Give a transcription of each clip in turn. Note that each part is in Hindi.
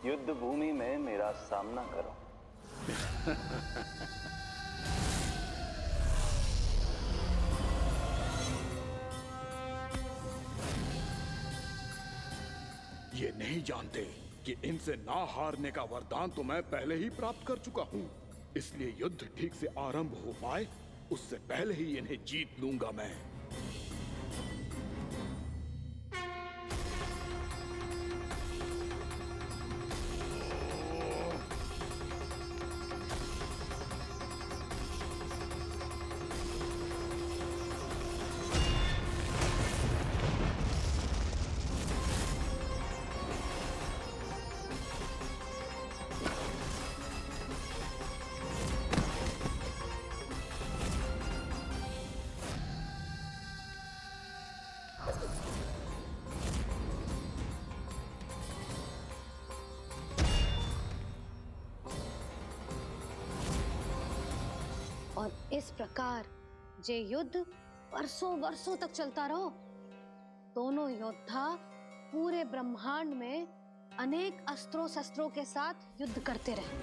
युद्ध भूमि में मेरा सामना करो। ये नहीं जानते कि इनसे ना हारने का वरदान तो मैं पहले ही प्राप्त कर चुका हूँ। इसलिए युद्ध ठीक से आरंभ हो पाए उससे पहले ही इन्हें जीत लूंगा मैं। और इस प्रकार ये युद्ध वर्षों वर्षों तक चलता रहो। दोनों योद्धा पूरे ब्रह्मांड में अनेक अस्त्रों शस्त्रों के साथ युद्ध करते रहे।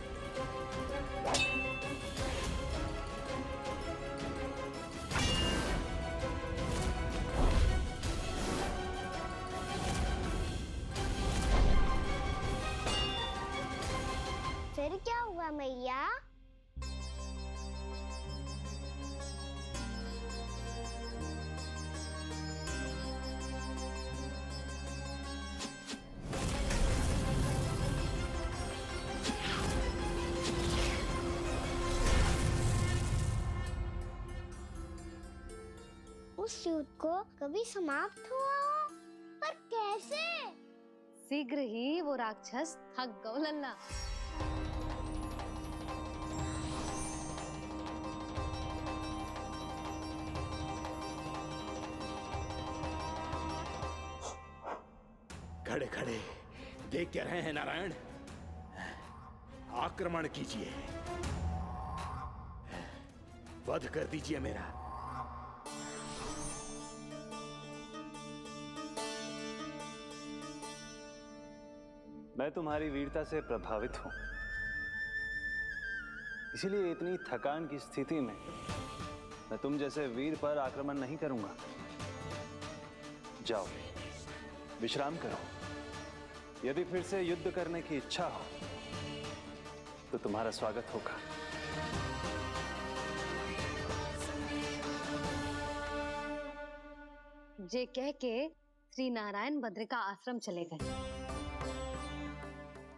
फिर क्या हुआ मैया? उस युद्ध को कभी समाप्त हुआ हो, पर कैसे? शीघ्र ही वो राक्षस थक गौ लल्ला। खड़े खड़े देख क्या रहे हैं नारायण? आक्रमण कीजिए, वध कर दीजिए मेरा। मैं तुम्हारी वीरता से प्रभावित हूं, इसीलिए इतनी थकान की स्थिति में मैं तुम जैसे वीर पर आक्रमण नहीं करूंगा। जाओ विश्राम करो। यदि फिर से युद्ध करने की इच्छा हो तो तुम्हारा स्वागत होगा। जे कह के श्री नारायण बद्रिका आश्रम चले गए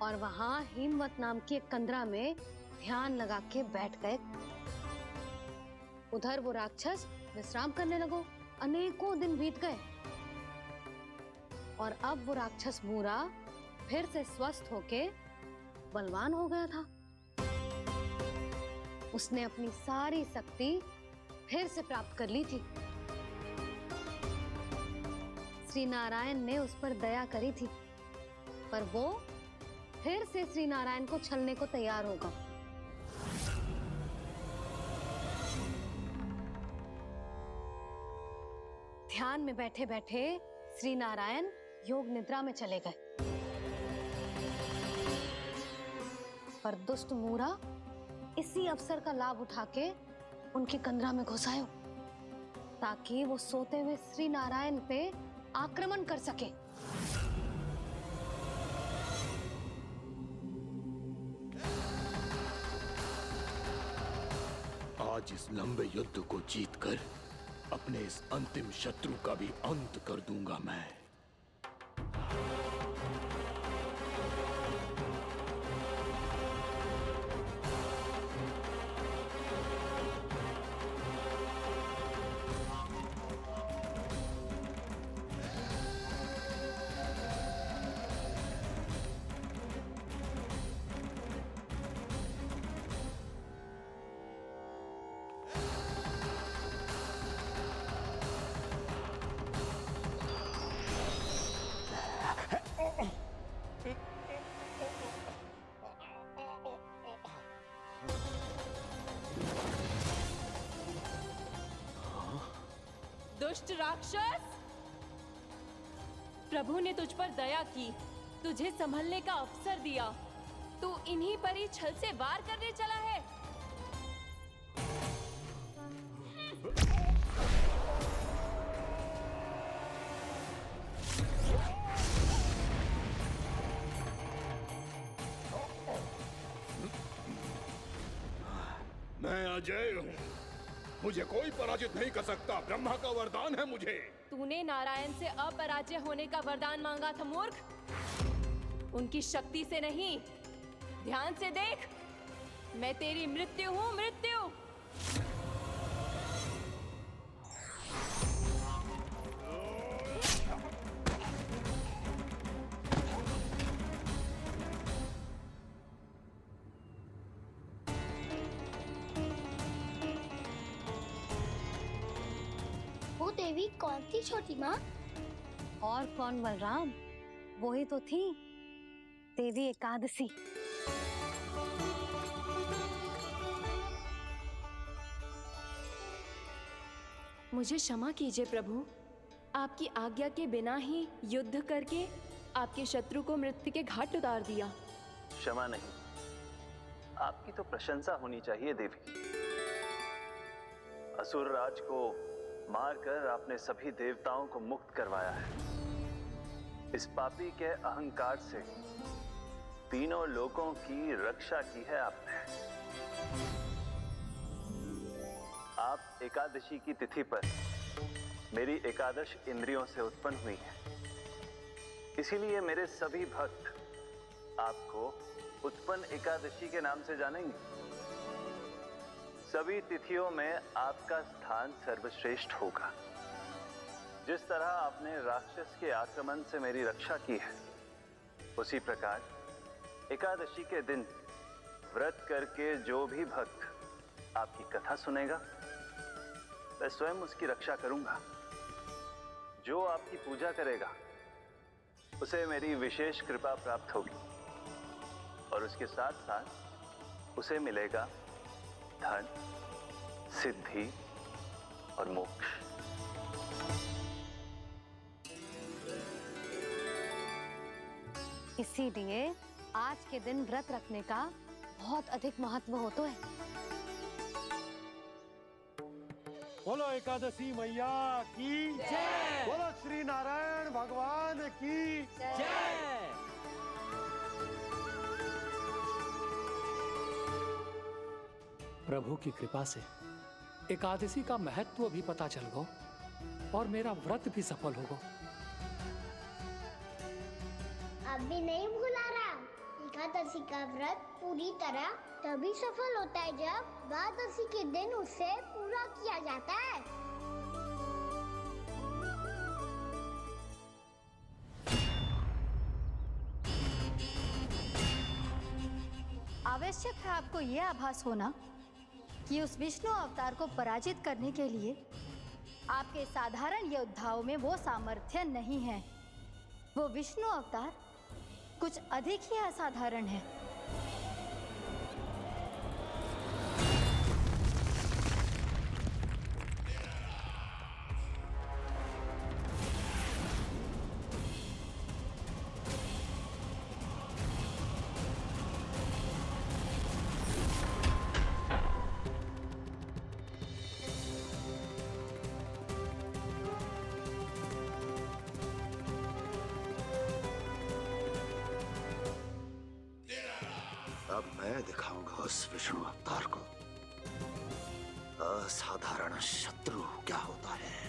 और वहां हिमवत नाम की एक कंदरा में ध्यान लगा के बैठ गए। उधर वो राक्षस विश्राम करने लगो। अनेकों दिन बीत गए और अब वो राक्षस मूरा फिर से स्वस्थ होके बलवान हो गया था। उसने अपनी सारी शक्ति फिर से प्राप्त कर ली थी। श्री नारायण ने उस पर दया करी थी, पर वो फिर से श्री नारायण को छलने को तैयार होगा। ध्यान में बैठे बैठे श्री नारायण योग निद्रा में चले गए, पर दुष्ट मूरा इसी अवसर का लाभ उठा के उनकी कंदरा में घुस आयो ताकि वो सोते हुए श्री नारायण पे आक्रमण कर सके। आज इस लंबे युद्ध को जीतकर अपने इस अंतिम शत्रु का भी अंत कर दूंगा मैं। दुष्ट राक्षस, प्रभु ने तुझ पर दया की तुझे संभलने का अवसर दिया, तू इन्हीं पर ही छल से वार करने चला है। मैं अजय हूँ, मुझे कोई पराजित नहीं कर सकता। ब्रह्मा का वरदान है मुझे। तूने नारायण से अपराजय होने का वरदान मांगा था मूर्ख, उनकी शक्ति से नहीं। ध्यान से देख, मैं तेरी मृत्यु हूँ, मृत्यु। वो देवी कौन थी छोटी माँ? और कौन बलराम, वही तो थी देवी एकादशी। मुझे क्षमा कीजिए प्रभु, आपकी आज्ञा के बिना ही युद्ध करके आपके शत्रु को मृत्यु के घाट उतार दिया। क्षमा नहीं, आपकी तो प्रशंसा होनी चाहिए देवी। असुर राज को मारकर आपने सभी देवताओं को मुक्त करवाया है। इस पापी के अहंकार से तीनों लोकों की रक्षा की है आपने। आप एकादशी की तिथि पर मेरी एकादश इंद्रियों से उत्पन्न हुई हैं। इसीलिए मेरे सभी भक्त आपको उत्पन्न एकादशी के नाम से जानेंगे। सभी तिथियों में आपका स्थान सर्वश्रेष्ठ होगा। जिस तरह आपने राक्षस के आक्रमण से मेरी रक्षा की है, उसी प्रकार एकादशी के दिन व्रत करके जो भी भक्त आपकी कथा सुनेगा, मैं स्वयं उसकी रक्षा करूंगा। जो आपकी पूजा करेगा, उसे मेरी विशेष कृपा प्राप्त होगी और उसके साथ साथ उसे मिलेगा धन, सिद्धि और मोक्ष। इसीलिए आज के दिन व्रत रखने का बहुत अधिक महत्व होता है। बोलो एकादशी मैया की जय। बोलो श्री नारायण भगवान की जय। प्रभु की कृपा से एकादशी का महत्व भी पता चल गो और मेरा व्रत भी सफल हो गो। अभी नहीं भूला राम, एकादशी का व्रत पूरी तरह तभी सफल होता है जब द्वादशी के दिन उसे पूरा किया जाता है। आवश्यक है आपको यह आभास होना कि उस विष्णु अवतार को पराजित करने के लिए आपके साधारण योद्धाओं में वो सामर्थ्य नहीं है। वो विष्णु अवतार कुछ अधिक ही असाधारण है। अब मैं दिखाऊंगा उस विष्णु अवतार को असाधारण शत्रु क्या होता है।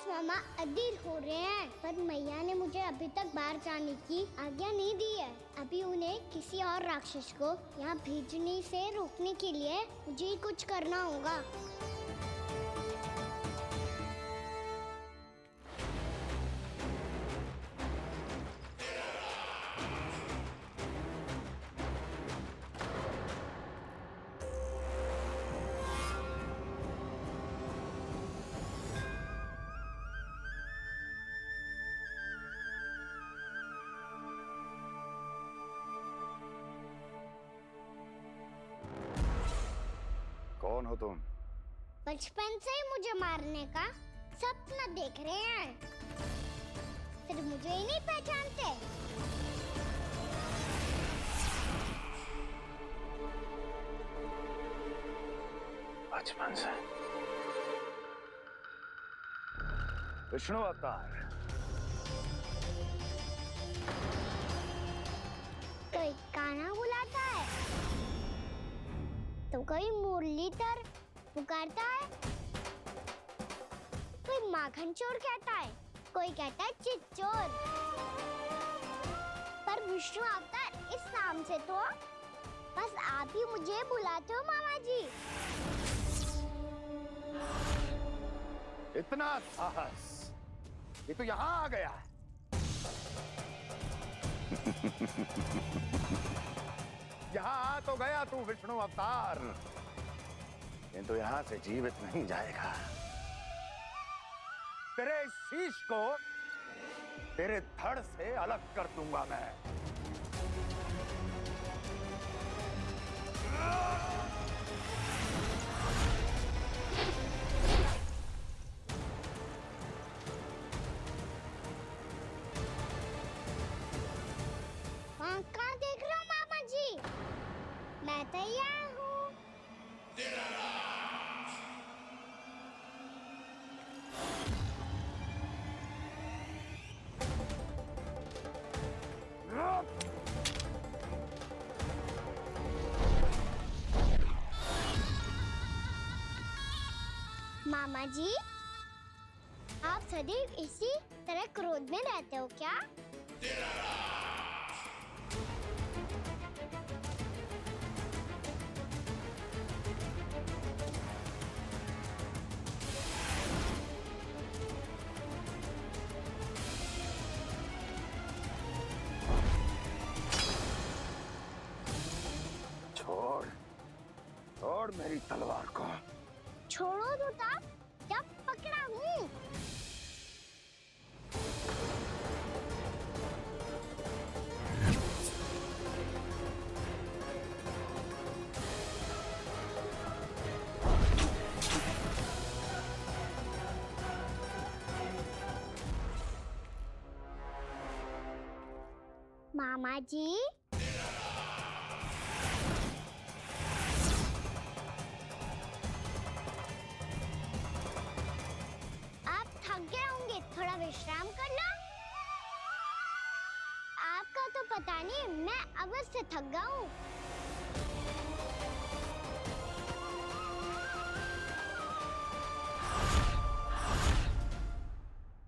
मामा अधीर हो रहे हैं, पर मैया ने मुझे अभी तक बाहर जाने की आज्ञा नहीं दी है। अभी उन्हें किसी और राक्षस को यहाँ भेजने से रोकने के लिए मुझे कुछ करना होगा। कौन हो तुम? बचपन से ही मुझे मारने का सपना देख रहे हैं, फिर मुझे ही नहीं पहचानते। बचपन से विष्णु अवतार। कोई गाना बुलाता है तो कोई मुरलीधर पुकारता है, कोई माखन चोर कहता है, कोई कहता है चिच्चोर। पर विष्णु अवतार इस नाम से तो बस आप ही मुझे बुलाते हो मामा जी। इतना साहस, ये तो यहाँ आ गया। यहाँ आ तो गया तू विष्णु अवतार, किंतु यहाँ से जीवित नहीं जाएगा। तेरे इस शीश को तेरे धड़ से अलग कर दूंगा मैं। वहाँ कहाँ देख रहे हो मामा जी? मैं तैयार हूँ। मामा जी, आप सदैव इसी तरह क्रोध में रहते हो क्या? छोड़, छोड़ मेरी तलवार को। छोड़ो तो तब जब पकड़ा हूँ। मामा जी, आप थक गए होंगे, थोड़ा विश्राम कर लो। आपका तो पता नहीं, मैं अवश्य थक गया हूँ।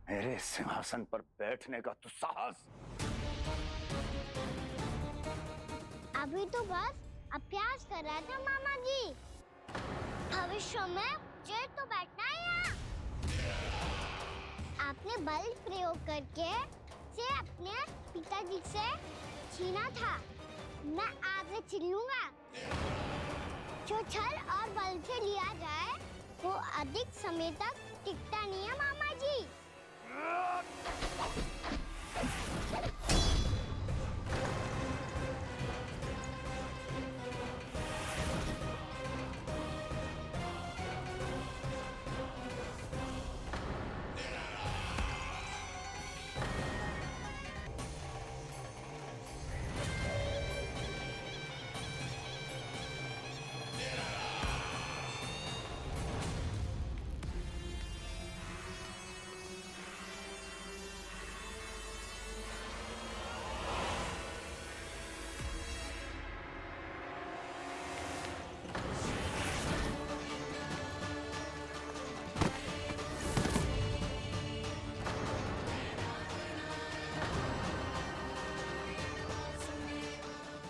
मेरे सिंहासन पर बैठने का तू साहस। अभी तो बस अभ्यास कर रहा था मामा जी, भविष्य में मुझे तो बैठना है यहाँ। आपने बल प्रयोग करके से अपने पिताजी से छीना था, मैं आपसे छीन लूंगा। जो छल और बल से लिया जाए वो अधिक समय तक टिकता नहीं है मामा जी।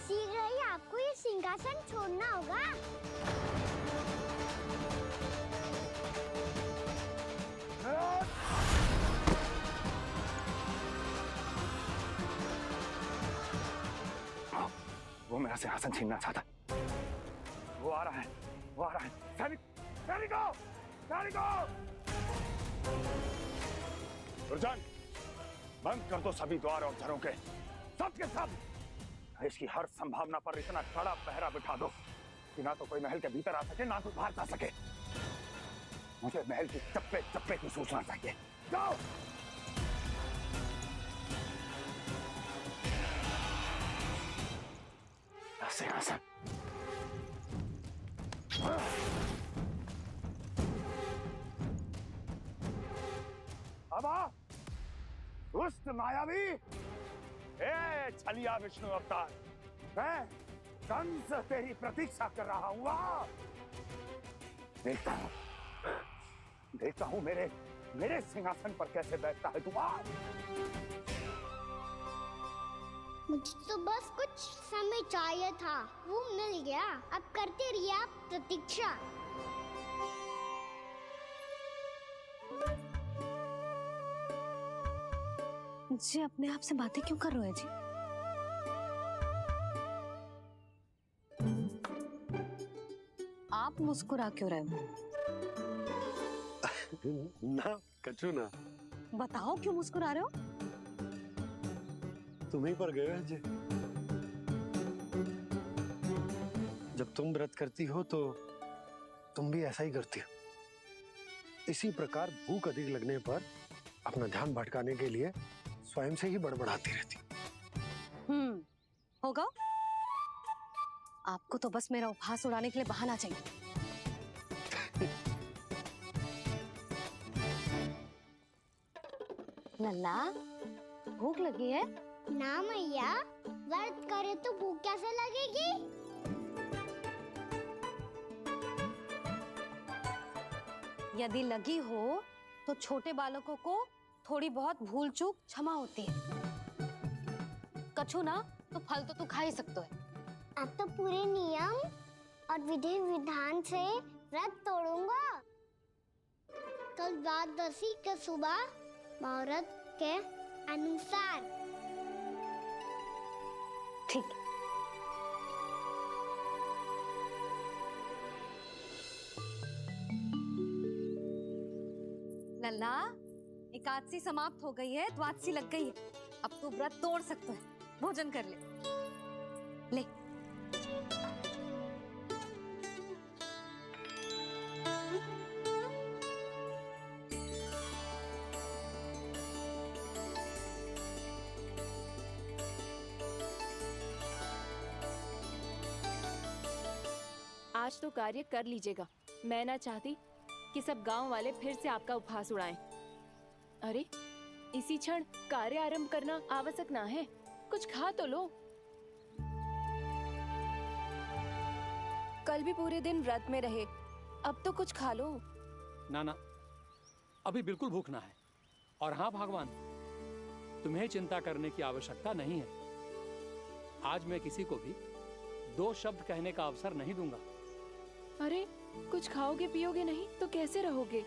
शीघ्र ही आपको ये सिंहासन छोड़ना होगा। वो मेरा सिंहासन छीनना चाहता। वो आ रहा है, वो आ रहा है। सैनिक, सैनिकों, सैनिकों! दुर्जन, बंद कर दो सभी द्वार और झरोखे, सब के सब। इसकी हर संभावना पर इतना कड़ा पहरा बिठा दो कि ना तो कोई महल के भीतर आ सके ना कोई बाहर जा सके। मुझे महल के चप्पे चप्पे की सूचना चाहिए। जाओ। सिंहासन। अब आ, दुष्ट मायावी, ए छलिया विष्णु अवतार, मैं कंस तेरी प्रतीक्षा कर रहा हूँ। आ, देखता हूँ मेरे सिंहासन पर कैसे बैठता है तू। आ, मुझे तो बस कुछ समय चाहिए था, वो मिल गया। अब करते रहिए आप प्रतीक्षा। जी अपने आप से बातें क्यों कर रहे हैं जी? आप मुस्कुरा क्यों रहे हो? ना कछु ना। बताओ क्यों मुस्कुरा रहे हो? तुम्हीं पर गए हैं जी। जब तुम व्रत करती हो तो तुम भी ऐसा ही करती हो। इसी प्रकार भूख अधिक लगने पर अपना ध्यान भटकाने के लिए स्वयं से ही बड़बड़ाती रहती। होगा। आपको तो बस मेरा उपहास उड़ाने के लिए बहाना चाहिए। लल्ला, भूख लगी है? ना मैया, व्रत करे तो भूख कैसे लगेगी? यदि लगी हो तो छोटे बालकों को थोड़ी बहुत भूल चूक क्षमा होती है। कछु ना तो फल तो तू खा ही सकते है। अब तो पूरे नियम और विधि विधान से व्रत तोड़ूंगा। कल द्वादशी के सुबह मुहूर्त के अनुसार। ठीक। लल्ला, एकादशी समाप्त हो गई है, द्वादशी लग गई है। अब तू व्रत तोड़ सकते है। भोजन कर ले। आज तो कार्य कर लीजिएगा। मैं ना चाहती कि सब गांव वाले फिर से आपका उपहास उड़ाएं। अरे, इसी क्षण कार्य आरंभ करना आवश्यक ना है। कुछ खा तो लो। कल भी पूरे दिन व्रत में रहे, अब तो कुछ खा लो। ना, अभी बिल्कुल भूख ना है। और हाँ भगवान, तुम्हें चिंता करने की आवश्यकता नहीं है। आज मैं किसी को भी 2 शब्द कहने का अवसर नहीं दूंगा। अरे, कुछ खाओगे पियोगे नहीं तो कैसे रहोगे?